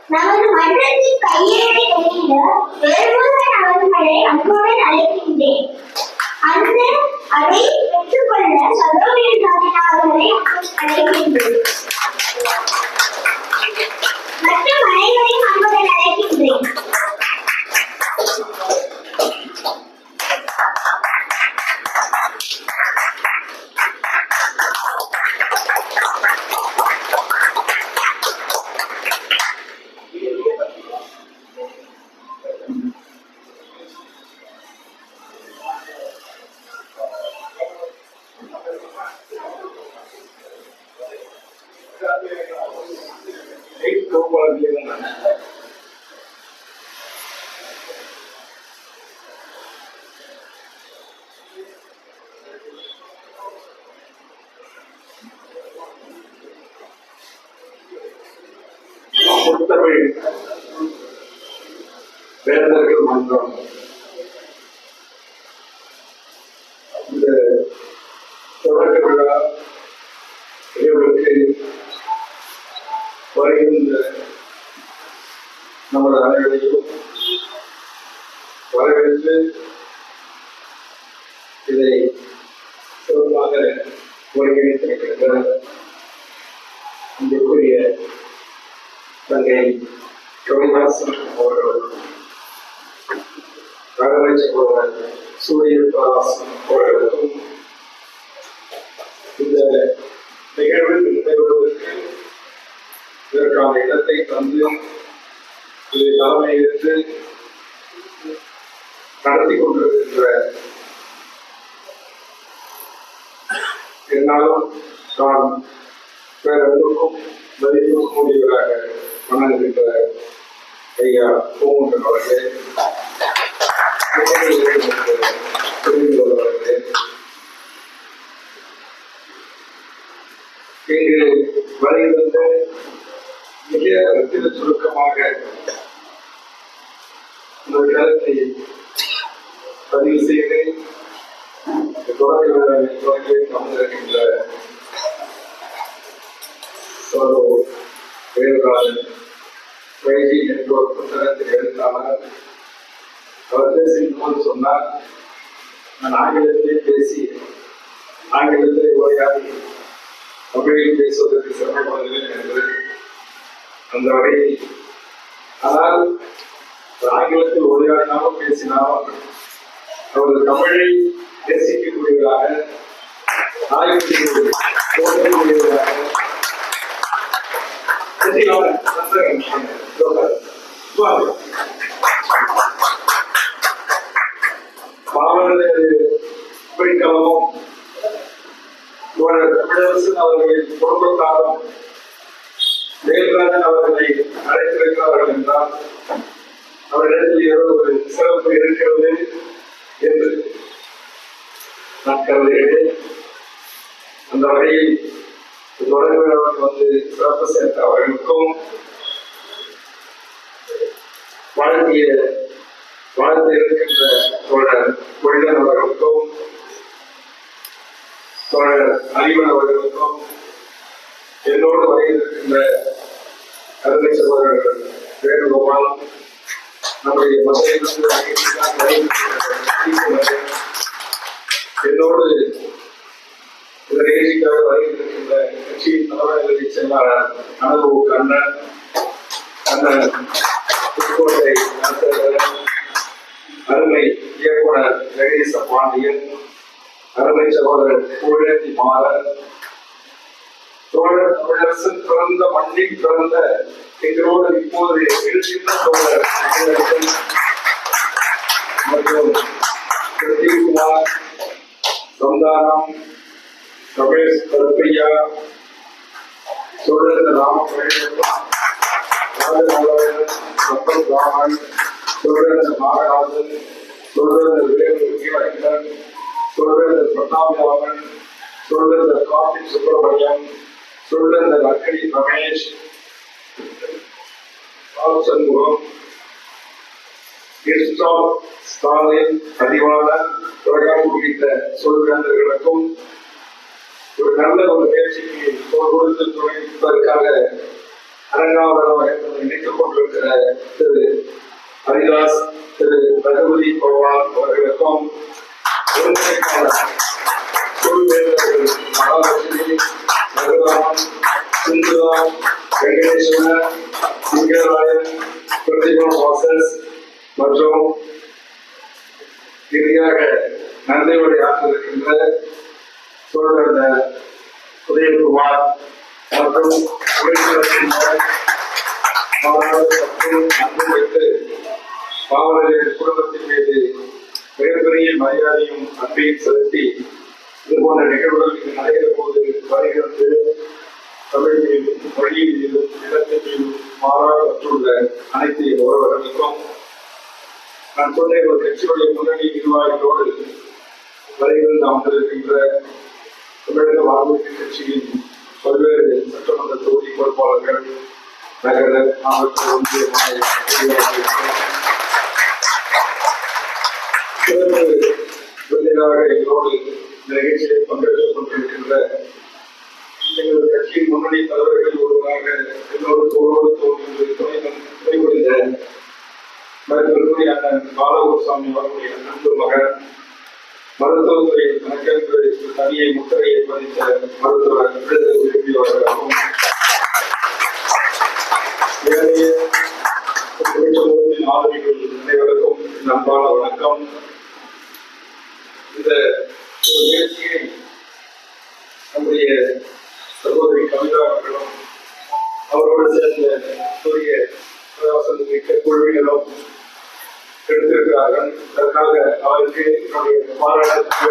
நமது மன்றத்தில் கையெழுத்தை வெளியிட வேறுமுருகன் அவர்களை அன்புடன் அழைக்கின்றேன். அந்த அதை பெற்றுக்கொள்ள சகோதரன் சாதினா அவர்களை அழைக்கின்றேன். மற்றும் அனைவரையும் அன்புடன் அழைக்கின்றேன். முத்தமிழ் வேந்தர்கள் மன்றம் இந்த தொடக்க விழா நிகழ்வுக்கு வருகின்ற நமது அனைவரையும் வரவேற்று இதை சிறப்பாக ஒருங்கிணைத்திருக்கின்ற இன்றைக்குரிய தங்கை கவிதாசன் அவர்கள், ரகவை சகோதரர் சூரிய பிரகாசன் அவர்களுக்கும் இந்த நிகழ்வில் நடைபெறுவதற்கு இதற்கான இடத்தை தந்து இதை தலைமை ஏற்று நடத்தி கொண்டிருக்கின்ற என்னாலும் நான் வேறொன்றுக்கும் மதிப்புக்கும் உரியவராக வணங்குகின்ற ஐயா பூங்குன்றன் அவர்களே, அவர்களே, இங்கு வருகிறது மிக சுருக்கமாக இந்த கருத்தை பதிவு செய்து தொடக்க விழாவை தொடங்கி அமர்ந்திருக்கின்ற வேறுகாலன் வைகை என்ற ஒரு புத்தகத்தில் எழுத்தாளர் அவர் பேசும்போது சொன்னார், நான் ஆங்கிலத்திலே பேசி ஆங்கிலத்திலே உரையாடி தமிழில் பேசுவதற்கு சிரமப்படுகிறேன் என்று. அந்த வகையில் ஆனால் ஆங்கிலத்தில் உரையாடினாலும் பேசினாலும் அவரது தமிழை நேசிக்கக்கூடியவராக ஆய்வுக்கூடியவராக குறிக்களவும் தமிழரசு அவர்களின் குடும்பத்தாரும் வேல்ராஜன் அவர்களை அழைத்திருக்கிறார்கள் என்றால் அவரிடத்தில் ஏதோ ஒரு சிறப்பு இருக்கிறது என்று நான் கருதுகிறேன். அந்த வகையில் தொடர்புகளுக்கு வந்து சிறப்பு சேர்த்த அவர்களுக்கும் வாழ்த்து இருக்கின்ற தோழர் பொழிலன் அவர்களுக்கும் தோழர் அறிவன் அவர்களுக்கும் என்னோடு வரையிருக்கின்ற அருமை சகோதரர்கள் வேணுகோபால், நம்முடைய என்னோடு இந்த நிகழ்ச்சிக்காக வருகின்ற கட்சியின் தலைவர்களை செயலாளர் அனுபவ கண்ணன், புதுக்கோட்டை அருமை இயக்குனர் ஜெகதீச பாண்டியன், அருமை சகோதரர் கோழத்தி மாறன், தோழர் தமிழரசன் பிறந்த மண்ணில் பிறந்த எங்களோடு இப்போது எழுகின்ற தோழர் மற்றும் பிரதீப்குமார், சந்தானம், ரமேஷ் கருப்பையா, சோழர் ராமகிருஷ்ணன், சத்தம் ராமன், சோழர் நாகராஜன், சோழர் வேலுகிழன், சோழர் பிரதாபராமன், சோழர் கார்த்திக் சுப்பிரமணியம், சோழர் லக்கடி ரமேஷ், சண்முகம், ஸ்டாலின், பதிவாளர், பிரகாஷ் உள்ளிட்ட சொல்வேந்தர்களுக்கும் ஒரு நல்ல ஒரு முயற்சிக்கு கொடுத்து துணைப்பதற்காக அரங்காவளம் இணைத்துக் கொண்டிருக்கிற திரு ஹரிதாஸ், திரு ரகுபதி பவான் அவர்களுக்கும் ஒருங்கிணைப்பாளர் சொல்வேந்தர்கள் மகாலட்சுமி, ரகுராமன், சுந்தரா, வெங்கடேஸ்வரன், சிங்கராயன், பிரதிபா வாசஸ் மற்றும் இறுதியாக நன்றியுடைய ஆற்றிருக்கின்ற சோழர் உதயகுமார் மற்றும் அன்பு வைத்து காவலரின் குடும்பத்தின் மீது மிகப்பெரிய மரியாதையும் அன்பையும் செலுத்தி இது போன்ற நிகழ்வுகள் இங்கு நடைபெறும் போது வருகிறது தமிழ் மீதும் மொழி மீதும் நிலத்தின் மீதும் மாறாட்டுள்ள அனைத்து உறவுகளுக்கும் நான் சொன்ன ஒரு கட்சியுடைய முன்னணி நிர்வாகிகளோடு வரைவில் நாம் வந்திருக்கின்ற தமிழக வாழ்வுரிமை கட்சியின் பல்வேறு சட்டமன்ற தொகுதி பொறுப்பாளர்கள், நகர மாவட்ட ஒன்றிய வெள்ளையாக எங்களோடு இந்த நிகழ்ச்சியை பங்கேற்றுக் கொண்டிருக்கின்ற எங்களது கட்சியின் முன்னணி தலைவர்கள் ஒருவராக என்னோடு தோளோடு தோன்று துணைபுரிந்த மருத்துவத்துறையான பாலகுருசாமி அவர்களுடைய அன்பு மகன், மருத்துவத்துறை கணக்கென்று தனியை முத்திரையை பதித்த மருத்துவர் விரும்பியவர்களுக்கும் ஏனைய ஆதரவுகள் அனைவருக்கும் அன்பான வணக்கம். இந்த ஒரு நிகழ்ச்சியை நம்முடைய சகோதரி கவிதா அவர்களும் அவரோடு சேர்ந்த சூரிய பிரகாசன் மிக்க குழுவினரும் எடுத்திருக்கிறார்கள். அதற்காக அவருக்கு என்னுடைய பாராட்டு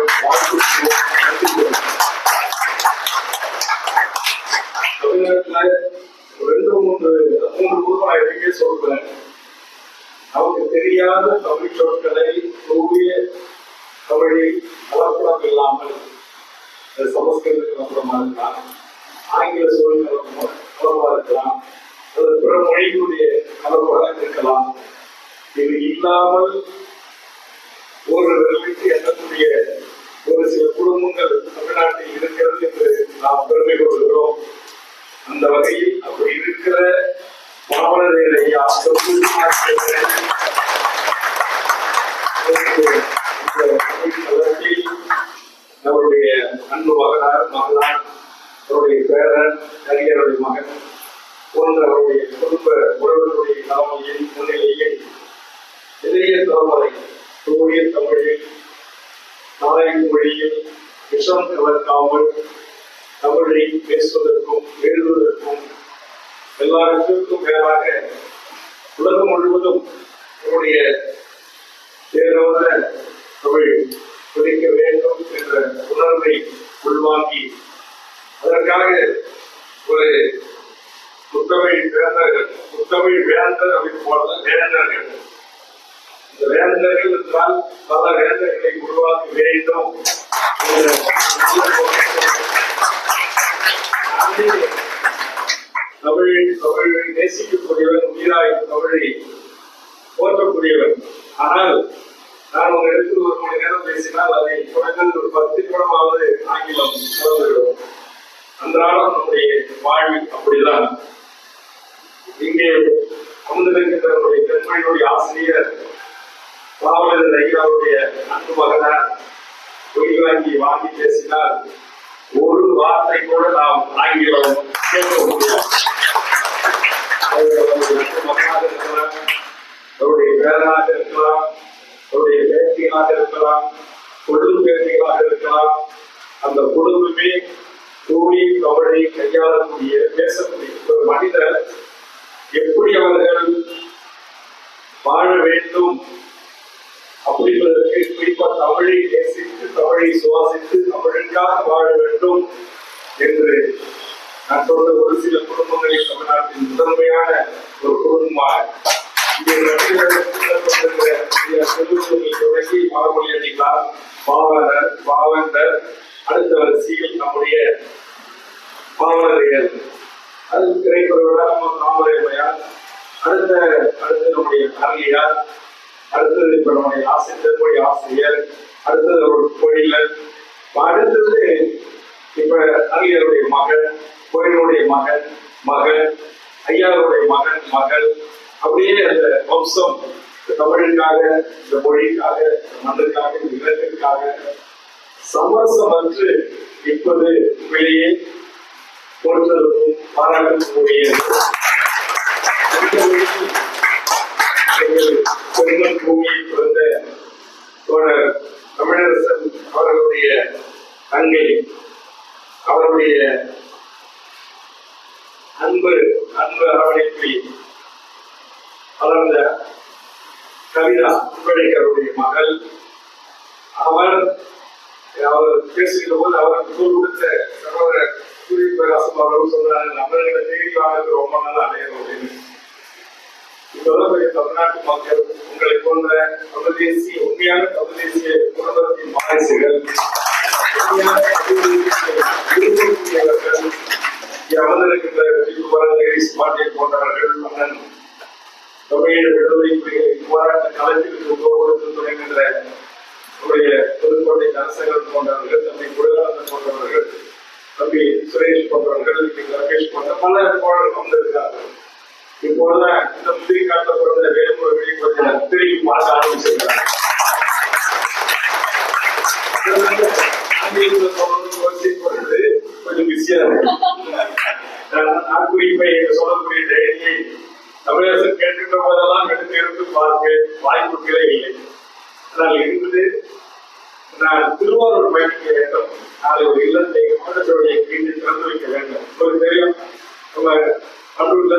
தமிழ்நாட்டில் 2-3 ஊர்வலங்களுக்கே சொல்றேன். அவங்க தெரியாத தமிழ் சொற்களை தூய தமிழில் கலப்படம் இல்லாமல் சமஸ்கிருதத்தில் கலப்படமா இருக்கலாம், ஆங்கில சொல் கலப்படமா இருக்கலாம், அது பிற மொழிகளுடைய கலப்படம் இருக்கலாம். இது இல்லாமல் ஒரு விரலுக்கு எண்ணக்கூடிய ஒரு சில குடும்பங்கள் தமிழ்நாட்டில் இருக்கிறது என்று நாம் பெருமை கொள்கிறோம். அந்த வகையில் அப்படி இருக்கிற மாவளரையா நம்மளுடைய அன்பு மகனார், அவருடைய பேரன், கரியருடைய மகன் போன்ற அவருடைய குடும்ப உறவுகளுடைய தலைமையில் முன்னிலையில் எதிரிய தலைமுறை தூய தமிழில் நாயக மொழியில் விஷம் கலக்காமல் தமிழை பேசுவதற்கும் எழுதுவதற்கும் எல்லாருக்கும் மேலாக உலகம் முழுவதும் நம்முடைய தேர்வான தமிழ் குறிக்க வேண்டும் என்ற உணர்வை உள்வாங்கி அதற்காக ஒரு முத்தமிழ் வேந்தர் அப்படின்னு போல வேந்தர்கள், இந்த வேந்தர்கள் என்றால் பல வேந்தர்களை உருவாக்க வேண்டும். தமிழை நேசிக்கக்கூடியவன், உயிராய் தமிழை போற்றக்கூடியவன். ஆனால் நான் ஒரு இடத்தில் 1 மணி நேரம் பேசினால் அதை குறைந்தது ஒரு 10 நிமிடமாவது ஆங்கிலம் கலந்துவிடும். அன்றாடம் நம்முடைய வாழ்வு அப்படிதான். இங்கே அமர்ந்திருக்கின்ற நம்முடைய பெண்மணியுடைய ஆசிரியர் காவலர் ஐயாவுடைய அன்பு மகனார் வாங்கி பேசினால் ஒரு வார்த்தை கூட நாம் ஆங்கிலம் கேட்க முடியாது. மகனாக இருக்கலாம், அவருடைய பேரனாக இருக்கலாம், அவருடைய பேட்டிகளாக இருக்கலாம், கொள்ளும் பேட்டிகளாக இருக்கலாம். அந்த குடும்பமே தூய் தமிழை கையாளக்கூடிய பேசக்கூடிய ஒரு மனிதர் எப்படி அவர்கள் வாழ வேண்டும் அப்படின்றதற்கு குறிப்பாக தமிழை நேசித்து, தமிழை சுவாசித்து, தமிழுக்காக வாழ வேண்டும் என்று நான் சொல்ற ஒரு சில குடும்பங்களில் தமிழ்நாட்டின் முதன்மையான ஒரு குடும்பமாக தொடங்கி மரமொழி அடிகளார், பாவந்தர், அடுத்த வரிசையில் நம்முடைய பாவலரையர், அது திரைப்பட தாமரையார், அடுத்த நம்முடைய அரளியார், அடுத்த அடுத்தது இப்ப நம்முடைய ஆசிரியர் ஆசிரியர், அடுத்தது ஒரு பொழிலர், அடுத்தது இப்ப அறிஞருடைய மகள், கோயிலுடைய மகன் மகள், ஐயாவுடைய மகன் மகள், அப்படியே அந்த வம்சம் தமிழுக்காக, இந்த மொழிக்காக, மண்ணுக்காக, இந்த இனத்திற்காக சமரசமற்று இப்போது வெளியே போன்றதும் பாராட்டக்கூடிய பெருமன் பூமியை பிறந்த தோழர் தமிழரசன் அவர்களுடைய தங்கை, அவருடைய அன்பு அரவணைப்பில் வளர்ந்த கவிதா அன்பழகருடைய மகள். அவர் பேசுகிற போது அவருக்கு தோல் கொடுத்த சகோதரர் சூரிய பிரகாசம் அவர்கள் சொல்றாங்க, நம்மளை தேடி வாங்க ரொம்ப நாள் அடையணும் அப்படின்னு. இப்பதான் தமிழ்நாட்டு மக்கள் உங்களை போன்ற தமிழ் தேசிய உண்மையான தமிழ் தேசிய குடும்பத்தின் வாரிசுகள், அமர்ந்திருக்கின்ற பாண்டியன் போன்றவர்கள், மன்னன் தொகையீடு விடுதலை புலிகளின் போராட்ட களத்திற்கு தொடங்குகின்ற நம்முடைய புதுக்கோட்டை அரசர்கள் போன்றவர்கள், தம்பி குடகானந்தன் போன்றவர்கள், தம்பி சுரேஷ் போன்றவர்கள், ரமேஷ் போன்ற பல தோழர்கள் வந்திருக்கிறார்கள். இப்போதுதான் இந்த முந்திரி காட்டப்படுற வேலுமுறை கொஞ்சம் திரும்பி பார்க்க ஆரம்பிச்சிருக்கிறாங்க. கொஞ்சம் பிஸியா இருக்கு. நாட்குறிப்பை சொல்லக்கூடிய டைரியை தமிழரசு கேட்டுக்கிற போதெல்லாம் எடுத்து பார்க்க வாய்ப்புகளே இல்லை. ஆனால் இருந்து நான் திருவாரூர் பயணிக்க வேண்டும், நாளை ஒரு இல்லத்தை மாவட்டத்துடைய கீழில் திறந்து வைக்க வேண்டும். உங்களுக்கு தெரியும், நம்ம கல்லூரில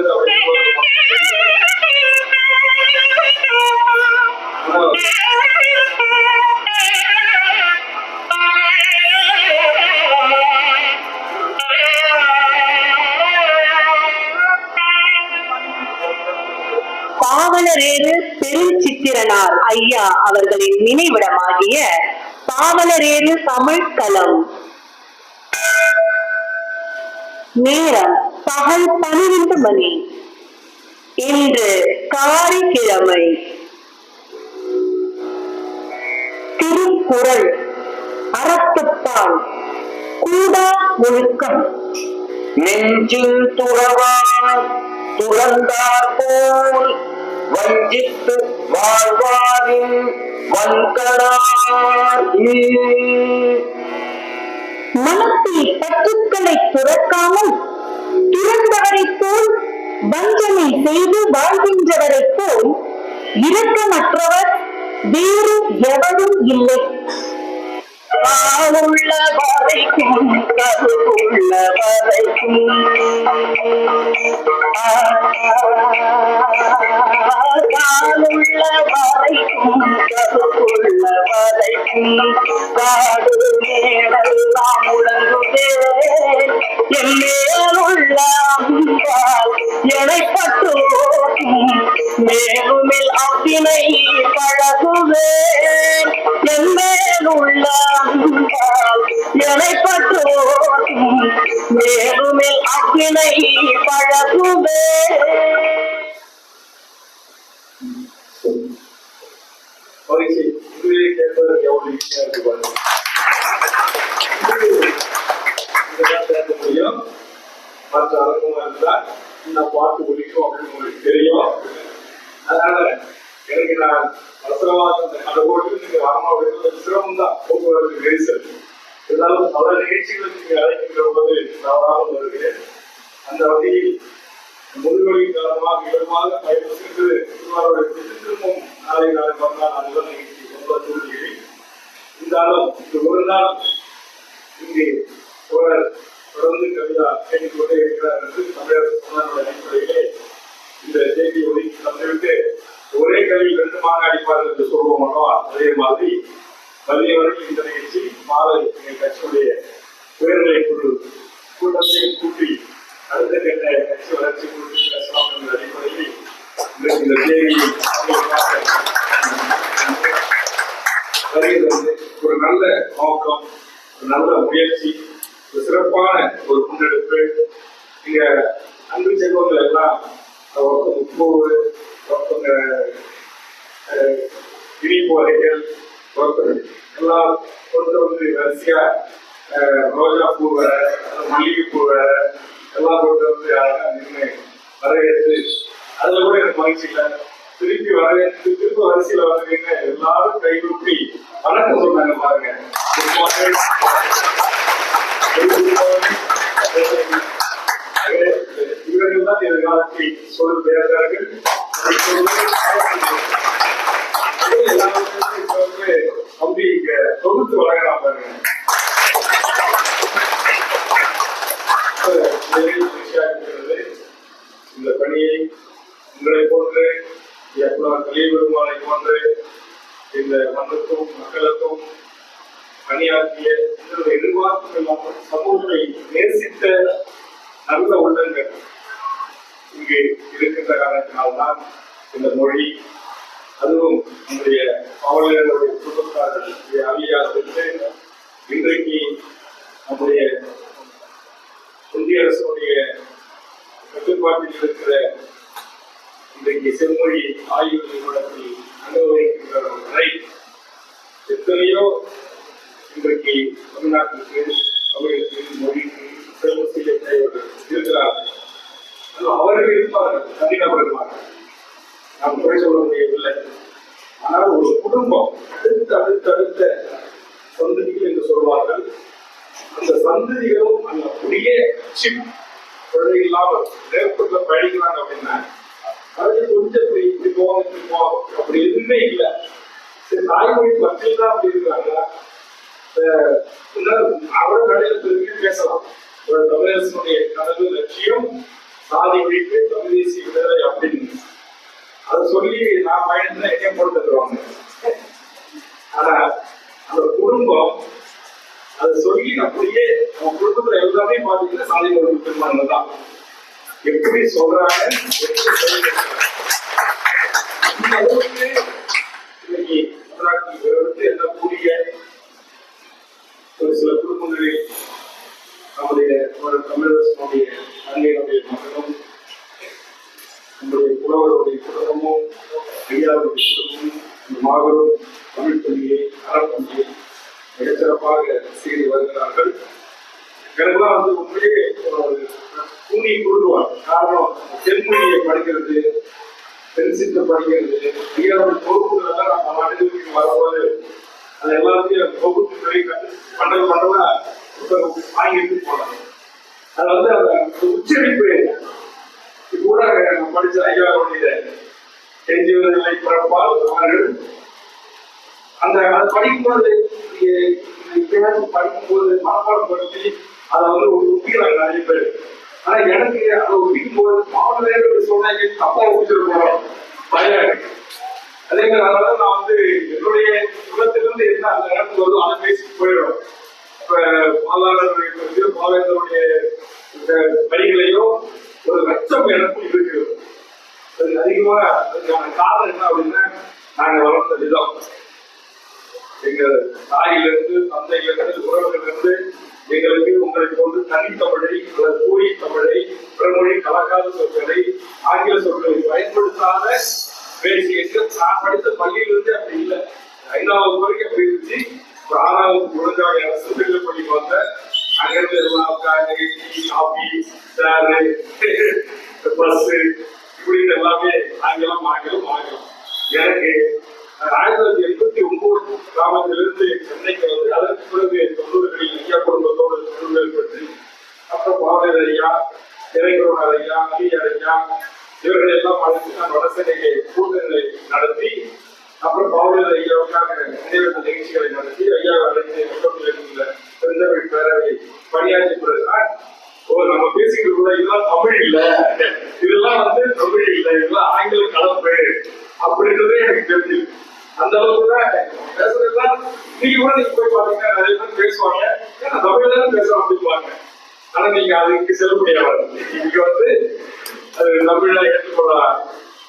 பாவலரேறு பெருஞ்சித்திரனார் ஐயா அவர்களின் நினைவிடமாகிய பாவலரேறு தமிழ்களம். நேரம் பகல் 12 மணி. இன்று காரிக்கிழமை. திருக்குறள் அறத்துப்பால் கூடா ஒழுக்கம். நெஞ்சில் துறவார் துறந்தார் போல் வஞ்சித்து வாழ்வாரின் வன்கணார். மனத்தில் பற்றுக்களை துறக்காமல் துறந்தவரை போல் வஞ்சனை செய்து வாழ்கின்றவரை போல் இரக்கமற்றவர் வேறு எவரும் இல்லை. காவுள்ள வரைக்கும் கருவுள்ள வரைக்கும் காலுள்ள வரைக்கும் கருவுள்ள வரைக்கும் காடு மேடெல்லாம் முழங்குதே என் மேலுள்ள அம்பால் எனைப்பட்டு மேலுமில் அவ்வினை பழகுவேன் என் மேலுள்ள எனைப்பட்டு மேலுமில் அவ்வினை பழகுவே. கேட்பதற்கு எவ்வளவு ஈஸியா இருக்கு பாருங்க. முடியும் மற்ற அரங்கமா இருந்தா இன்னும் பாட்டு முடிக்கும் அப்படின்னு உங்களுக்கு தெரியும். அதனால எனக்கு நான் அவசரமாக அந்த கோட்டுக்கு நீங்க வரணும் அப்படின்னு சிரமம் தான், போக்குவரத்து நெரிசல். இருந்தாலும் பல நிகழ்ச்சிகளுக்கு நீங்க அழைக்கின்ற போது தவறாமல் வருகிறேன். அந்த வகையில் முதுகொலியின் காரணமாக இடமாக பயணம் சென்று திருவாரூரை திரும்பவும் நாளை மறுநாள் நான் முதல் நிகழ்ச்சி ரொம்ப சூழ்நிலையில் இருந்தாலும் இந்த ஒரு நாள் இங்கே தொடர்ந்து கவிதா கேட்டுக்கொண்டே இருக்கிறார் என்று தமிழக சொன்னதோட அடிப்படையிலே இந்த செய்தி ஒதுக்கி தந்துவிட்டு ஒரே கல்வியில் 2 மாங்க அடிப்பார்கள் என்று சொல்லுவோம். அதே மாதிரி மதிய வரைக்கும் இந்த நிகழ்ச்சி மாலை எங்கள் கட்சியுடைய உயர்நிலை குழு கூட்டத்தையும் கூட்டி அடுத்த கட்ட கட்சி வளர்ச்சி குறித்து பேசலாம் என்ற அடிப்படையில் இந்த செய்தியை வருகிறது. ஒரு நல்ல நோக்கம், ஒரு நல்ல முயற்சி, ஒரு சிறப்பான ஒரு முன்னெடுப்பு. இங்க அன்பு செல்வங்கள் எல்லாம் ஒருத்தவங்க 30, ஒருத்தவங்க இனிப்பு வகைகள் எல்லாம் கொண்டு வந்து வரிசையா ரோஜா பூ வேற, மல்லிகை பூ வேற எல்லாம் கொண்டு வந்து நின்று வரவேற்று அதுல கூட எனக்கு மகிழ்ச்சி இல்லை. திருப்பி வரவேற்று திருப்பி வரிசையில வந்து எல்லாரும் கைகூப்பி வணக்கம் சொன்னாங்க பாருங்க. இவர்கள் தான் எதிர்காலத்தில் சொல் பேசுகிறார்கள். தம்பி இங்க தொகுத்து வழங்கலாம் பாருங்க. இந்த பணியை உங்களை போன்று பெருமாளை போன்று இந்த மண்ணுக்கும் மக்களுக்கும் பணியாற்றிய எதிர்பார்ப்பு இல்லாமல் சமூகத்தை நேசித்த நல்ல உள்ளங்கள் இங்கு இருக்கின்ற காரணத்தினால்தான் இந்த மொழி, அதுவும் நம்முடைய பாவலர்களுடைய குடும்பத்தார்கள் அழியாதிருந்து இன்றைக்கு நம்முடைய இந்திய அரசுடைய கட்டுப்பாட்டில் இருக்கிற இன்றைக்கு செம்மொழி ஆய்வு நிறுவனத்தில் அனுபவிக்கின்ற வரை எத்தனையோ இன்றைக்கு தமிழ்நாட்டிற்கு தமிழுக்கு மொழிக்கு செல்வ செய்ய இருக்கிறார்கள். அவர்கள் இருப்பார்கள், தனிநபர்களாக நாம் குறை சொல்ல முடியவில்லை. ஆனால் ஒரு குடும்பம் அடுத்த சந்ததிகள் என்று சொல்வார்கள். அந்த சந்ததிகளும் அந்த அப்படியே குழந்தை இல்லாமல் நேரத்துல படிக்கிறாங்க அப்படின்னா அது கொஞ்சம் இப்படி போவோம் அப்படி எதுவுமே இல்லை. சரி, தாய்மொழி மக்கள் தான் அப்படி இருக்கிறாங்க. அவரோட நடையில பெருமையா பேசலாம். தமிழரசனுடைய கனவு லட்சியம் சாதி ஒழிப்பு தமிழ் தேசிய விடுதலை அப்படின்னு அதை சொல்லி நான் பயணத்துல என்ன போட்டு தருவாங்க. ஆனா அந்த குடும்பம் அதை சொல்லி அப்படியே நம்ம குடும்பத்துல எல்லாமே பாத்தீங்கன்னா சாதி ஒழிப்பு பெருமானங்கள் தான் எப்படி சொல்றாங்க. இன்னைக்கு தமிழ்நாட்டில் எண்ணக்கூடிய ஒரு சில குடும்பங்களில் நம்முடைய தமிழரசனுடைய அன்னையினுடைய மகனும் நம்முடைய புலவருடைய குடும்பமும் ஐயாவுடைய குடும்பமும் இந்த மாபெரும் தமிழ் பள்ளியை அறப்பள்ளியை மிகச்சிறப்பாக செய்து வருகிறார்கள். எனக்குலாம் வந்து உண்மையே தூணி கொடுக்குவாங்க. காரணம் தென்மொழியை படிக்கிறது, தென்சித்த படிக்கிறது, ஐயாவுடைய பொறுப்புகள் எல்லாம் நம்ம அனுபவிக்கு வரும்போது அது எல்லாத்தையும் தொகுப்பு பண்ணவா வாங்கிட்டு போனாங்க. அது வந்து அந்த உச்சரிப்பு கூட படிச்ச ஐயாவுடைய எஞ்சுவதில்லை பிறப்பால் அவர்கள் அந்த அதை படிக்கும்போது படிக்கும்போது மனப்பாடம் படுத்தி அதை வந்து ஒப்பிக்கிறாங்க நிறைய பேர். ஆனா எனக்கு அதை ஒப்பிக்கும் போது மாவட்ட சொன்னாங்க தப்பா ஒப்பிச்சிருக்கோம் பயம். அதே மாதிரி அதனால நான் வந்து என்னுடைய குலத்திலிருந்து என்ன அந்த நேரத்துக்கு வந்து அதை பேசிட்டு போயிடும். இப்ப பாவேந்தருடைய வரிகளையோ ஒரு லட்சம் எனக்கும் இருக்கிறது. அது அதிகமா அதுக்கான காரணம் என்ன அப்படின்னா நாங்க வளர்ந்த விதம். எங்க தாயிலிருந்து தந்தையிலிருந்து உறவுகளிலிருந்து எங்களுக்கு உங்களை போன்று தனித்தமிழை கூறி தமிழை பிறமொழி கலக்காத சொற்களை ஆங்கில சொற்களை பயன்படுத்தாத பேசிய நான் படித்த பள்ளியிலிருந்து அப்படி இல்லை. 5வது வரைக்கும் அப்படி இருந்துச்சு. ஒரு 6வது முடிஞ்சாங்க அரசு பள்ளி வந்தேன். அங்கிருந்து எல்லாம் காஃபி பஸ் இப்படின்னு எல்லாமே ஆங்கிலம் எனக்கு 1989 கிராமத்திலிருந்து சென்னைக்கு வந்து அதற்கு பிறகு 90களில் ஐயா குடும்பத்தோடு தொடர்பு ஏற்பட்டு அப்புறம் பாவேர் ஐயா, இறைக்குறவர் ஐயா, அலியார் ஐயா இவர்களை எல்லாம் அழைத்து நான் வடசென்னையை கூட்டங்களை நடத்தி அப்புறம் பாவேர் ஐயாவுக்காக நினைவேற்ற நிகழ்ச்சிகளை நடத்தி ஐயாவை அழைத்து இருந்த பெருந்தமிழ் பேரவை பணியாற்றி பிறகுதான் நம்ம பேசிக்கிட்டு கூட இதெல்லாம் தமிழ் இல்லை, இதெல்லாம் வந்து தமிழ் இல்லை, இதெல்லாம் ஆங்கில கலப்பு அப்படின்றதே எனக்கு தெரிஞ்சு. அந்த அளவுக்கு தான் பேசுறதுலாம் இன்னைக்கு கூட நீங்க போய் பாத்தீங்கன்னா நிறைய பேர் பேசுவாங்க, ஏன்னா தமிழ் தான் பேசுறோம் அப்படிம்பாங்க. ஆனா நீங்க அதுக்கு செல்ல முடியாது. இங்க வந்து அது தமிழை ஏற்றுக்கொள்ள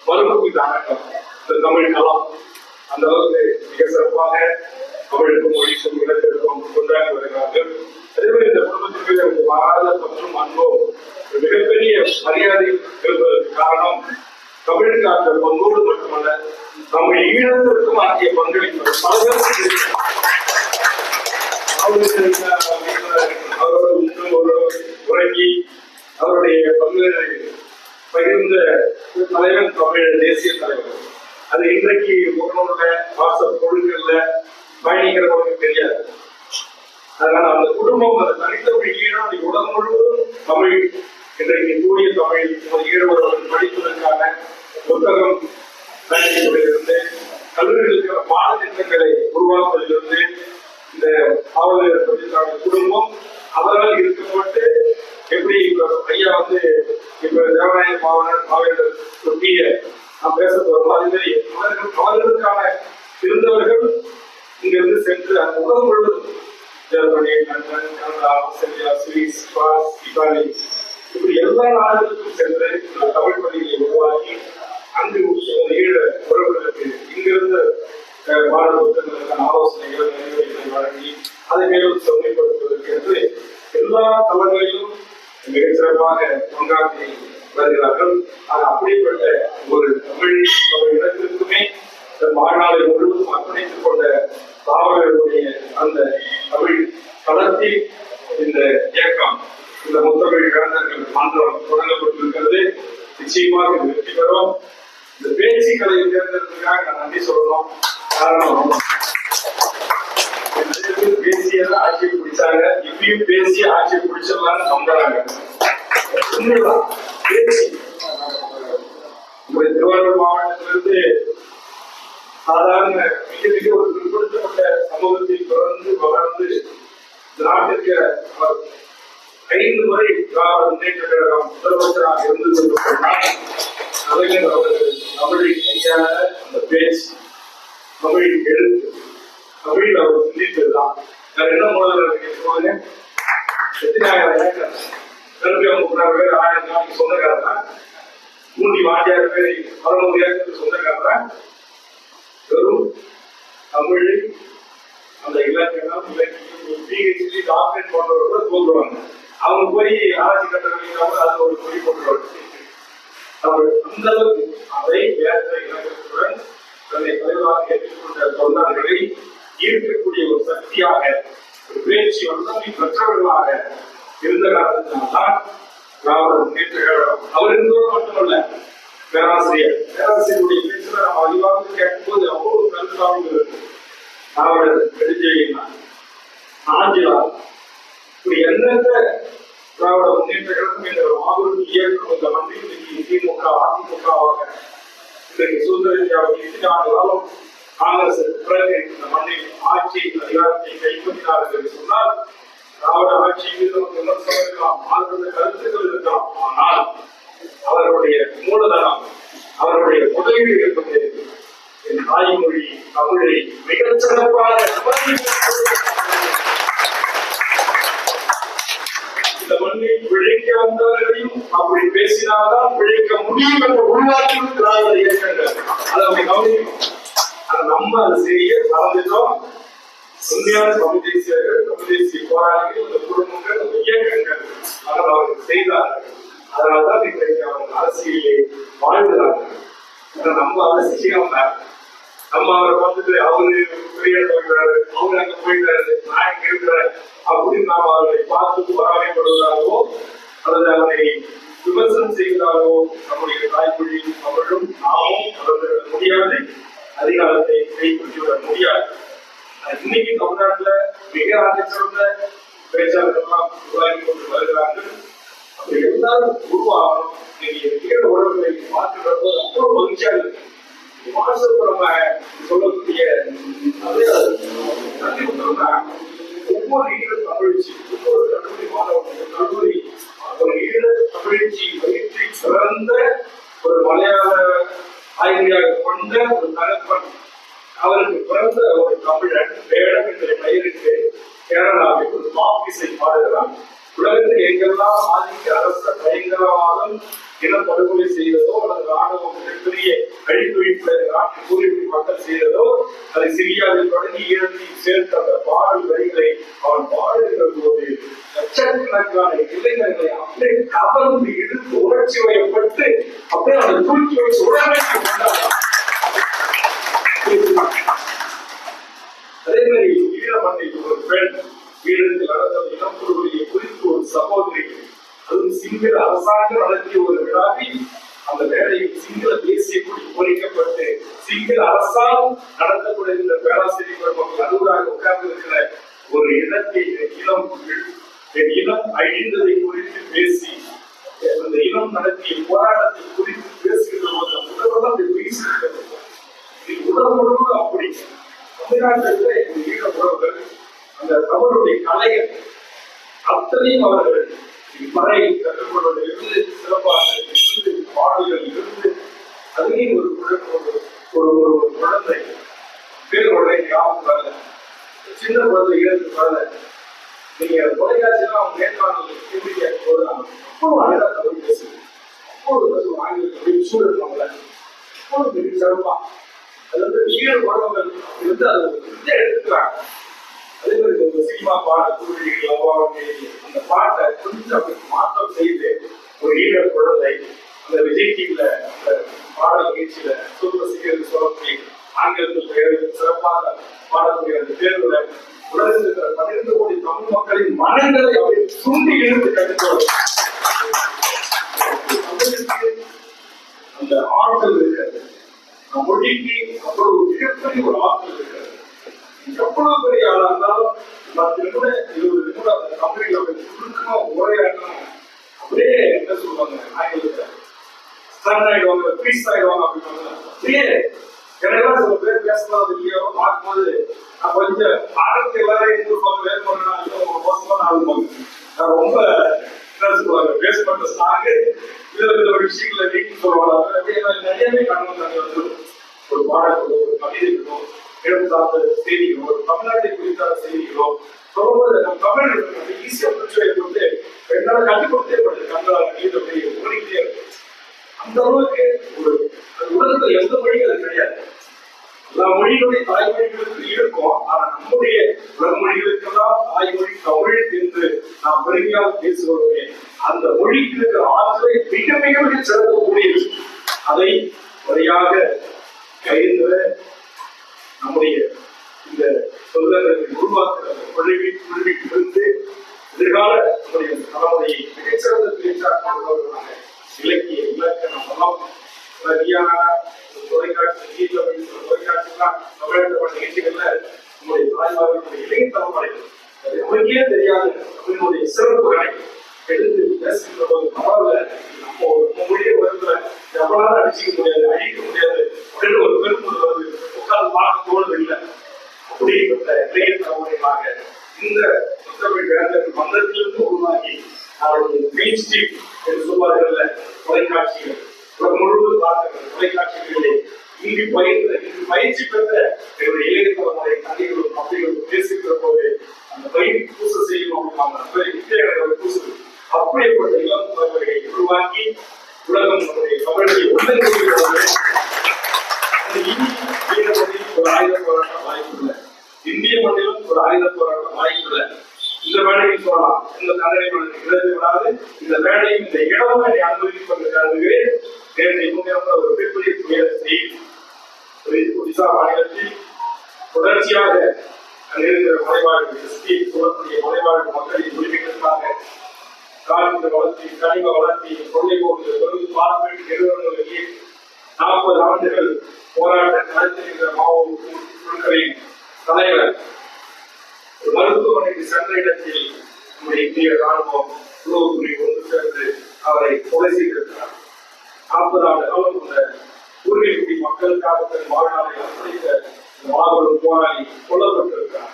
மறுபடி தாக்கம் இந்த தமிழ் கலாம் அந்த அளவுக்கு மிக சிறப்பாக தமிழுக்கும் மொழிக்கும் இனத்திற்கும் கொண்டாடி வருகிறார்கள். அதே மாதிரி இந்த குடும்பத்திற்கு எனக்கு மாறாத மற்றும் அன்பும் மிகப்பெரிய மரியாதை இருப்பதற்கு காரணம் தமிழுக்கு அந்த பங்கோடு மட்டுமல்ல நம்ம ஈழத்திற்கும் ஆகிய பங்களிப்பு பலருக்கு அவரோட இன்னும் ஒரு உறங்கி அவருடைய பல்வேறு பகிர்ந்த தலைவன் தமிழ் தேசிய தலைவர். அது இன்றைக்கு முகநூல்ல வாட்ஸ்அப் கொள்கைகள்ல பயணிக்கிறவங்களுக்கு தெரியாது. அதனால அந்த குடும்பம் அந்த தனித்தமிழ் ஈழம் அது உலகம் முழுவதும் தமிழ் இன்றைக்கு தூய தமிழ் ஈழவர்கள் படிப்பதற்கான புத்தகம் தயாரிப்பதிலிருந்து கல்லூரிகளுக்கான பாடத்திட்டங்களை உருவாக்குவதிலிருந்து இந்த ஆவலர் தொழிற்சாலை குடும்பம் அவரால் இருக்கப்பட்டு எப்படி ஐயா வந்து இப்ப தேவநாயக மாவீரர் தொட்டிய நாம் பேச போறோம். அதுமாதிரி அவர்களுக்கான இருந்தவர்கள் இங்கிருந்து சென்று அந்த உலகம் முழுவதும் Germany, London, Canada, Australia, Swiss, France, Italy இப்படி எல்லா நாடுகளுக்கும் சென்று தமிழ் பள்ளிகளை உருவாக்கி அங்கு ஈழ உறவுகளுக்கு இங்கிருந்து பாட புத்தகங்களுக்கான ஆலோசனைகள் நெறிமுறைகளை வழங்கி அதை மேலும் செம்மைப்படுத்துவதற்கு என்று எல்லா தளங்களிலும் மிகச்சிறப்பாக பங்காற்றி வருகிறார்கள். அது அப்படிப்பட்ட ஒரு தமிழ் இடத்திற்குமே வாழ்நாளை முழுவதும் அர்ப்பணித்துக் கொண்ட பாவலர்களுடைய அந்த தமிழ் களத்தில் இந்த இயக்கம் இந்த முத்தமிழ் கலைஞர்கள் மன்றம் தொடங்கப்பட்டிருக்கிறது. நிச்சயமாக இது வெற்றி பெறும். இந்த பேச்சுக்களை தேர்ந்தெடுத்ததுக்காக நான் நன்றி சொல்லணும். காரணம் பேசியதான் ஆட்சியை பிடிச்சாங்க, இப்பயும் பேசி ஆட்சியை பிடிச்சிடலாம்னு நம்புறாங்க. உண்மைதான் பேச்சு. திருவாரூர் மாவட்டத்திலிருந்து சாதாரண மிக மிக ஒரு பிற்படுத்தப்பட்ட சமூகத்தில் பிறந்து வளர்ந்து இந்த நாட்டிற்கு 5 முறை திராவிட முன்னேற்ற கழகம் முதலமைச்சராக இருந்து கொண்டிருக்கிறார். கலைஞர் அவர்கள் தமிழை கையாள அந்த பேச்சு, தமிழ் எழுத்து, தமிழ் அவர் சிந்தித்ததுதான். வேற என்ன முதல்வர் சொல்லுங்க. எத்தனாயிரம் ஏக்கர் கரும்பு 30 பேர் 1000 நாளைக்கு சொந்தக்காரனா, மூண்டி வாண்டியார் பேர் 600 ஏக்கருக்கு சொந்தக்காரனா, வெறும் தமிழை அந்த இலக்கணம் இலக்கியம் பிஹெச்டி டாக்டரேட் போன்றவர்கள் தோன்றுவாங்க. அவங்க போய் ஆராய்ச்சி கட்டணம் அது ஒரு கொடி போட்டுருவாங்க. அவர் அந்த அளவுக்கு அதை வேற்ற இலக்கணத்துடன் தன்னை தலைவராக ஏற்றுக்கொண்ட தொண்டர்களை ஈர்க்கக்கூடிய ஒரு சக்தியாக ஒரு பேச்சு வல்லமை பெற்றவர்களாக இருந்த காரணத்தினால்தான் திராவிட முன்னேற்ற கழகம் அவர் இருந்தோடு மட்டுமல்ல, பேராசிரியருடைய பேச்சுல நம்ம அதிகமாக கேட்கும்போது அவ்வளவு கருத்தாவும் இருக்கு. நாவலர் நெடுஞ்செழியன், ஆஞ்சிலா, இப்படி எந்தெந்த திராவிட முன்னேற்ற கழகம் என்ற மாபெரும் இயக்கம் இந்த மண்ணில் இன்னைக்கு திமுக அதிமுகவாக இன்றைக்கு சுதந்திர இந்தியாவுக்கு 24 காலம் காங்கிரஸ் பிறகு இந்த மண்ணில் ஆட்சி அதிகாரத்தை கைப்பற்றினார்கள் என்று சொன்னால் திராவிட ஆட்சி மீது நமக்கு விமர்சனம் இருக்கலாம், மாறுபட்ட கருத்துக்கள் இருக்கலாம். ஆனால் அவர்களுடைய மூலதனம், அவருடைய முதலீடு என்பது என் தாய்மொழி தமிழை மிகச் சிறப்பாக இந்த மண்ணில் பிழைக்க வந்தவர்களையும் அப்படி பேசினால்தான் பிழைக்க முடியும் என்று உருவாக்கி திராவிட இயக்கங்கள். அதை அவங்க கவனிக்கணும். அதை நம்ம அதை செய்ய மறந்துட்டோம். உண்மையான தமிழ் தேசியர்கள், தமிழ் தேசிய போராளிகள், இந்த குடும்பங்கள், இந்த இயக்கங்கள் அவர்கள் அவர்கள் செய்தார்கள். அதனால்தான் இன்றைக்கு அவர்கள் அரசியலே வாழ்கிறார்கள். நம்ம அரசியல் நம்ம அவரை பார்த்துட்டு அவரு பெரிய போயிட்டாரு, அவரு அங்க போயிட்டாரு, நான் இங்க இருக்கிறேன் அப்படின்னு நாம் அவர்களை பார்த்து பொறாமைப்படுவதாகவோ அல்லது அவரை விமர்சனம் செய்வதாகவோ நம்முடைய தாய்மொழி அவர்களும் நாமும் அவர்கள் முடியாது, அதிகாரத்தை கைப்பற்றிவிட முடியாது. இன்னைக்கு தமிழ்நாட்டுல மிக ஆச்சரித்த பேச்சாளர்கள்லாம் உருவாக்கி கொண்டு வருகிறார்கள். அப்படி எல்லாரும் உருவாகணும். நீங்க உறவுகளை மாற்றுறப்போ அவ்வளவு மகிழ்ச்சியா இருக்கு. நம்ம சொல்லக்கூடிய ஒவ்வொரு ஈழ தமிழ்ச்சி, ஒவ்வொரு கல்லூரி மாணவர்கள் கல்லூரி ஒரு ஈழ தமிழ்ச்சி பயிற்சி சிறந்த ஒரு மலையாள ஆய்மையாக கொண்ட ஒரு தகப்பன், அவருக்கு பிறந்த ஒரு தமிழன் வேடம் என்ற பெயருக்கு கேரளாவில் ஒரு பாப்பிசை பாடுகிறார். உலகத்தில் எங்கெல்லாம் ஆதிக்க அரச பயங்கரவாதம் இனப்படுகொலை செய்ததோ அல்லது ராணுவம் மிகப்பெரிய அழிப்பு நாட்டில் கூறிவிட்டு மக்கள் செய்ததோ அதை சிரியாவில் தொடங்கி ஈழத்தில் சேர்த்த அந்த பாடல் வரிகளை அவன் பாடுகிற போது லட்சக்கணக்கான இளைஞர்களை அப்படியே கவர்ந்து இழுத்து உணர்ச்சி வயப்பட்டு அப்படியே அந்த தூக்கி வச்சு உடனே கொண்டாடுறான். அதே மாதிரி ஈழமண்ணில் ஒரு பெண் ஈழத்தில் நடந்த இனப்படுகொலையை குறித்து ஒரு சகோதரி, அதுவும் சிங்கள அரசாங்கம் நடத்திய ஒரு விழாவில் அந்த வேலையில் சிங்கள தேசிய கொடி பொறிக்கப்பட்டு சிங்கள அரசால் நடத்தக்கூடிய இந்த பேராசிரியர் பெருமக்கள் அலுவலாக உட்கார்ந்து இருக்கிற ஒரு இடத்தை இனம் அழிந்ததை குறித்து பேசி அந்த இனம் நடத்திய போராட்டத்தை குறித்து பேசுகிற போது முதல்வர்கள் பேசுகிறது. இது உடல் முழுவதும் அப்படி தமிழ்நாட்டில் ஈழ உறவுகள் அந்த தமிழுடைய கலைகள் அத்தனையும் அவர்கள் மறை கற்றுக்கொள்வதிலிருந்து சிறப்பாக இருந்து பாடல்கள் இருந்து அதுலேயும் ஒரு குழந்தை பேருடைய ஞாபகம் சின்ன குழந்தை இழந்து நீங்க தொலைக்காட்சியெல்லாம் அவங்க நேர்காணல் கேள்வி கேட்கும் போது அவ்வளவு அழகா தமிழ் பேசுது, அவ்வளவு ஆங்கிலத்தில் சூழல் நம்மள அவ்வளவு பெரிய சிறப்பா அது வந்து ஈழ உறவுகள் இருந்து அது விருதை எடுத்துக்கிறாங்க. அதே மாதிரி ஒரு சினிமா பாட்டு அந்த பாட்டை கொஞ்சம் அப்படி மாற்றம் செய்து ஒரு ஈழ குழந்தை அந்த விஜய் டிவில அந்த பாடல் நிகழ்ச்சியில சூப்பர் சீக்கிரம் சொல்லக்கூடிய ஆங்கிலத்தில் சிறப்பாக பாடக்கூடிய அந்த தேர்வுல உலகத்தில் இருக்கிற 12 கோடி தமிழ் மக்களின் மனங்களை அப்படி சுண்டி இழுத்து கட்டுக்கொள்ள அந்த ஆற்றல் இருக்கிறது. மொழிக்கு அவ்வளவு மிகப்பெரிய ஒரு ஆற்றல் இருக்கிறது. எவ்வளவு பெரிய ஆளா இருந்தாலும் 10 நிமிடம் 20 நிமிடம் அந்த தமிழில் அப்படி சுருக்கமா உரையாடணும். அப்படியே என்ன சொல்லுவாங்க ஆங்கிலத்துல ஸ்டன் ஆயிடுவாங்க, பீஸ் ஆயிடுவாங்க அப்படின்னு அப்படியே எனக்கெல்லாம் சில பேர் பேசுறது இல்லையோ பார்க்கும்போது நான் கொஞ்சம் ஆரம்பத்தை எல்லாரும் எதிர்பார்க்க வேறு பண்ணணும் மோசமான ஆளுமாங்க. நான் ரொம்ப என்ன சொல்லுவாங்க பேஸ் பண்ற சாங்கு இதுல விஷயங்களை வீட்டு சொல்லுவாங்க. நிறையவே கண்ணு ஒரு பாடல்களோ ஒரு கவிதைகளோ இடம் சார்ந்த செய்திகளோ ஒரு தமிழ்நாட்டை குறித்தான செய்திகளோ சொல்லும்போது நம்ம தமிழ் ஈஸியா பிடிச்சி வைக்கிறது என்னால கற்றுக் கொடுத்தே படுது கண்களால் நீதப்படி உணர்கிட்டே இருக்கு. அந்த அளவுக்கு ஒரு உலகத்துல எந்த மொழியும் அது கிடையாது. எல்லா மொழிகளுடைய தாய்மொழிகளுக்கு இருக்கும். ஆனா நம்முடைய உலக மொழிகளுக்கெல்லாம் தாய்மொழி தமிழ் என்று நாம் பெருமையாக பேசுவோமே அந்த மொழிக்கு இருக்கிற ஆற்றலை மிக மிக மிக சிறக்கக்கூடியது. அதை முறையாக கைதுற நம்முடைய இந்த சொல்லங்களை உருவாக்குற குழுவிலிருந்து எதிர்கால நம்முடைய தலைமுறையை மிகச்சிறந்த பேச்சாளர்களாக இலக்கிய இலக்கணம் எல்லாம் தொலைக்காட்சி தொலைக்காட்சிலாம் தமிழகப்பட்ட நிகழ்ச்சிகள்ல நம்முடைய தாய்மார்களுடைய இளைய தலைமுறைகள் நமக்கே தெரியாத தமிழுடைய சிறப்புகளை எடுத்து பேசுகின்ற போது பரவாயில்ல நம்ம மொழியை வருகிற எவ்வளவு அடிச்சுக்க முடியாது அழிக்க முடியாது அப்படின்னு ஒரு பெருமூடு வருது உட்கார்ந்து பார்க்க தோணுது இல்லை. அப்படிப்பட்ட இளைய தலைமுறையாக இந்த முத்தமிழ் வேந்தர்கள் மன்றத்திலிருந்து உருவாகி அவருடைய மெயின் ஸ்ட்ரீட் என்று சொல்வார்கள் தொலைக்காட்சிகள் முழுவதும் பார்க்கிற தொலைக்காட்சிகளிலே இங்கு பயிற்சி பெற்ற என்னுடைய இளைய தலைமுறை கதைகளும் அப்படிகளும் பேசுகிற போது அந்த பயிர் பூச செய்யணும் பூசு அப்படிப்பட்ட இளம் தலைமுறையை உருவாக்கி உலகம் நம்முடைய தமிழை உள்ளே ஒரு ஆயுத போராட்டம் வாய்ப்புள்ள இந்திய மண்ணிலும் ஒரு ஆயுத போராட்டம் வாய்ப்புள்ள இந்த வேலையில் சொல்லலாம். இந்த தண்டனை இழந்து விடாது இந்த வேலையும் இந்த இடமும் என்னை அனுமதிப்பதற்காகவே நேற்று முன்னேற்ற ஒரு மிகப்பெரிய முயற்சி ஒடிசா மாநிலத்தில் தொடர்ச்சியாக இருக்கிற மலைவாழ் சொல்லக்கூடிய மலைவாழ் மக்களின் உரிமைகளுக்காக காற்று வளர்ச்சி கனிம வளர்ச்சி கொள்ளை போன்று பார்ப்பேட்டு நிறுவனங்களிலேயே 40 ஆண்டுகள் போராட்டம் நடத்திருக்கிற மாவட்ட குழுக்களின் தலைவர் ஒரு மருத்துவமனைக்கு சென்ற இடத்தில் நம்முடைய இந்திய ராணுவம் உளவுத்துறை ஒன்று சேர்ந்து அவரை கொலை செய்திருக்கிறார். 40 ஆண்டு காலம் கொண்ட பூர்வீகுடி மக்களுக்காக தன் வாழ்நாளை அர்ப்பணித்த மாபெரும் போராளி கொல்லப்பட்டிருக்கிறார்.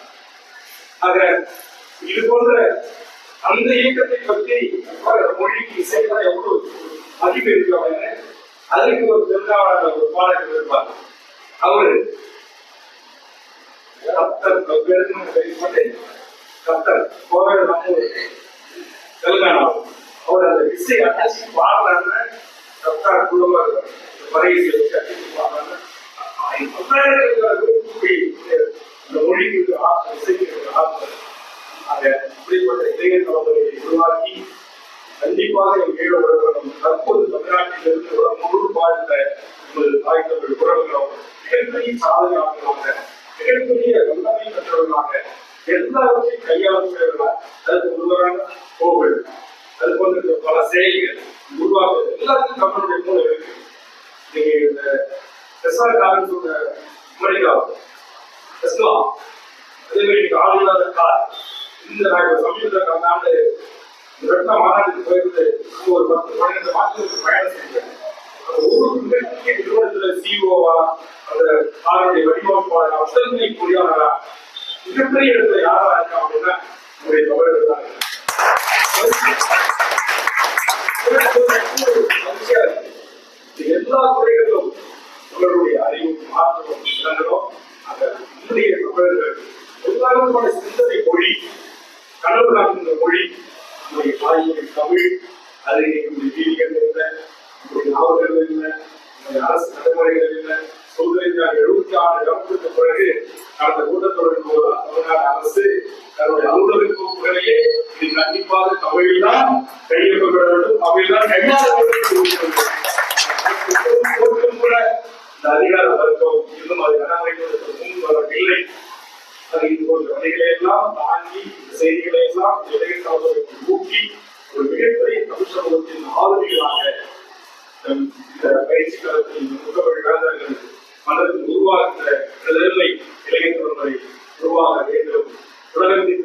ஆக இது போன்ற அந்த இயக்கத்தை பற்றி மொழிக்கு இசைதான் எவ்வளவு மதிப்பு இருக்கிறவங்க அதுக்கு ஒரு தென்னாவளர் ஒரு பாடகர் இருப்பார். அவரு தெலுங்கானா அவர் அந்த இசை அடிச்சு பாடுறாங்க. கப்தார் குழுவாக பறையை வச்சு அடிச்சு பாடுறாங்க. அந்த மொழிக்கு இசைக்கு ஆற்றல் அப்படிப்பட்ட இளைய தலைமுறையை உருவாக்கி கண்டிப்பாக ஈழ உறவுகளும் தற்போது தமிழ்நாட்டிலிருந்து முழு வாழ்ந்த தாய் தமிழ் உறவுகளும் மிகப்பெரிய சாதனையாளர்களாக, மிகப்பெரிய வல்லமை பெற்றவர்களாக, எல்லாவற்றையும் கையாளக்கூடியவர்களாக, அதுக்கு உருவான கோவில், அது போன்ற பல செயல்கள் உருவாக எல்லாத்தையும் நம்மளுடைய மூலம் இருக்கு. நீங்க இந்த அமெரிக்கா அதே மாதிரி ஆள் இல்லாத கார், இந்த நாங்கள் சமீபத்தில் கடந்த ஆண்டு வெட்ட மாநாட்டுக்கு போயிருந்து ஒரு 10-12 மாதங்களுக்கு பயணம் செஞ்சேன். அந்த ஒவ்வொரு நிறுவனத்தில் சிஓவா, அந்த காருடைய வடிவமைப்பாளர், அத்தனை பொறியாளரா, மிகப்பெரிய இடத்துல யாரா இருக்கா அப்படின்னா நம்முடைய தமிழர்கள் தான். எல்லா துறைகளிலும் உங்களுடைய அறிவும் மாற்றமும் சிறந்ததும் அந்த இந்திய தமிழர்கள் எல்லாருமான சிந்தனை மொழி, கனவு காக்கின்ற மொழி நம்முடைய தாய்மொழி தமிழ். அது நம்முடைய வீதிகள் இல்லை, நம்முடைய நாவல்கள் இல்லை, நம்முடைய அரசு நடைமுறைகள் இல்லை. சுதந்திர 76 வருடத்துக்கு பிறகு கடந்த கூட்டத்தொடரின் போதுதான் தமிழ்நாடு அரசு தன்னுடைய அலுவலக கோப்புகளையே இது கண்டிப்பாக தமிழில்தான் கையெழுப்பப்பட வேண்டும், தமிழ்தான் கையாள வேண்டும் கூட இந்த அதிகார வர்க்கம் இன்னும் அது நடைமுறைப்படுத்த முன் வரவில்லை. அது இது போன்ற வழிகளை எல்லாம் தாண்டி செய்திகளை எல்லாம் இளைஞர்களுக்கு ஊக்கி ஒரு மிகப்பெரிய தமிழ் சமூகத்தின் ஆளுமைகளாக இந்த பயிற்சி காலத்தில் முகவரி வேந்தர்கள் மனதில் உருவாக்குகிற நிலைமை இளைஞர் தலைமுறை உருவாக வேண்டும். உலகத்தின்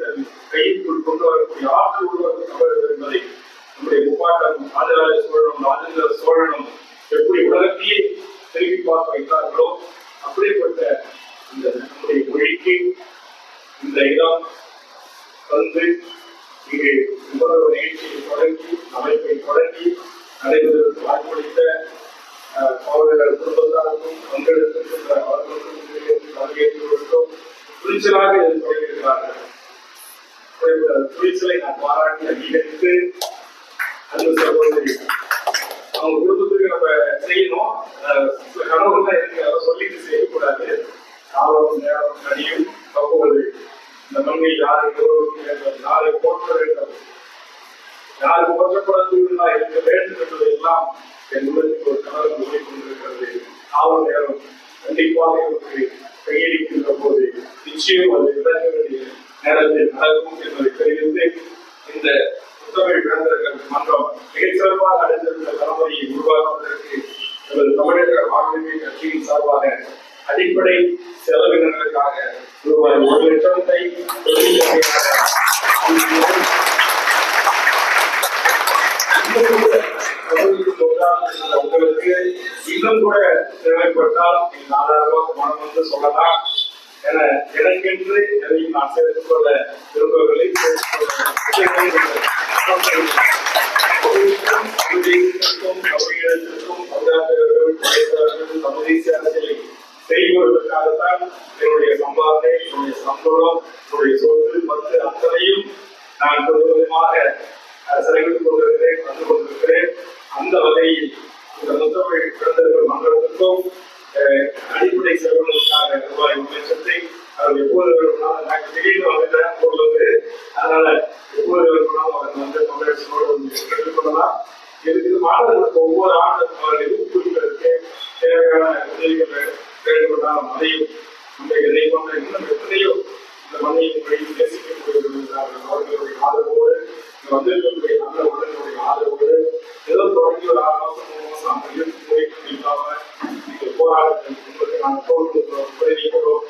கைக்குள் கொண்டு வரக்கூடிய ஆற்றல் உருவாக்க தமிழர்கள் என்பதை நம்முடைய முப்பாட்டம் ராஜராஜ சோழனும் ராஜேந்திர சோழனும் எப்படி உலகத்தையே திரும்பி பார்த்து வைத்தார்களோ அப்படிப்பட்ட இந்த நம்முடைய மொழிக்கு இந்த இடம் வந்து இங்கு உணர்வு நிகழ்ச்சியை தொடங்கி அமைப்பை தொடங்கி நடைபெறுவதற்கு வாய்ப்பளித்த அவர்கள் குடும்பத்தாருக்கும் பங்கெடுத்திருக்கின்ற அவர்களுக்கும் பங்கேற்றுவதற்கும் துணிச்சலாக இதில் தொடங்கியிருக்கிறார்கள். துணிச்சலை நான் பாராட்டி அங்கீகரித்து அன்பு சகோதரி அவங்க குடும்பத்துக்கு நம்ம செய்யணும். கனவுதான் இருக்கு, அதை சொல்லிட்டு செய்யக்கூடாது. காலம் நேரம் நடியும் தப்புவது இந்த மண்ணில் யாரை யாரை போற்ற வேண்டும், யார் போற்றப்படக்கூடியவர்களா இருக்க வேண்டும் என்பதை எல்லாம் என் உள்ளத்துக்கு ஒரு கனவு மூடிக் கொண்டிருக்கிறது. காலம் நேரம் கண்டிப்பாக இவருக்கு கையளிக்கின்ற போது நிச்சயம் அது விளக்க வேண்டிய நேரத்தில் நடக்கும் என்பதை தெரிவித்து இந்த முத்தமிழ் வேந்தர்கள் மன்றம் மிகச்சிறப்பாக அடைந்திருந்த தலைமுறையை உருவாக்குவதற்கு நமது தமிழக வாழ்வுரிமை கட்சியின் சார்பாக அடிப்படை செலவினங்களுக்காக ரூபாய் 1 லட்சத்தை உங்களுக்கு இன்னும் கூட தேவைப்பட்டால் 4000 ரூபாய் பணம் வந்து சொல்லலாம் என எனக்கென்று எதையும் நான் சேர்த்துக் கொள்ள விரும்பவில்லை. சமதேசிய அரசியலை செய்வதற்காகத்தான் என்னுடைய சம்பாதனை, என்னுடைய சம்பளம், என்னுடைய சொத்து பத்து அத்தனையும் நான் விதமாக செலவிட்டுக் கொண்டிருக்கிறேன், வந்து கொண்டிருக்கிறேன். அந்த வகையில் இந்த முத்தமிழ் பிறந்தவர்கள் மன்றத்திற்கும் அடிப்படை செலவுகளுக்காக ரூபாய் 1 லட்சத்தை அவர் எப்போது வேணும்னாலும் எனக்கு திடீர்னு வந்துட்டேன் போடுவது, அதனால எப்போது வேணும்னாலும் அவர் வந்து தமிழகத்தோடு எடுத்துக்கொள்ளலாம். இதுக்கு மாணவர்களுக்கு ஒவ்வொரு ஆண்டும் அவர்களை ஊக்குவிப்பதற்கு தேவையான உதவிகள் வேண்டுமென்றால் அதையும் நம்ம இதை போன்ற இன்னும் எத்தனையோ இந்த மண்ணையும் வழியும் நேசிக்கக்கூடியவர்கள் அவர்களுடைய ஆதரவோடு வந்திருக்கக்கூடிய நல்ல உடனுடைய ஆதரவோடு ஏதோ தொடங்கி ஒரு 6 மாசம் 3 மாசம் அந்த இல்லாம நீங்கள் போராட்டத்தை உங்களுக்கு நாங்கள் உதவிக்கிறோம்.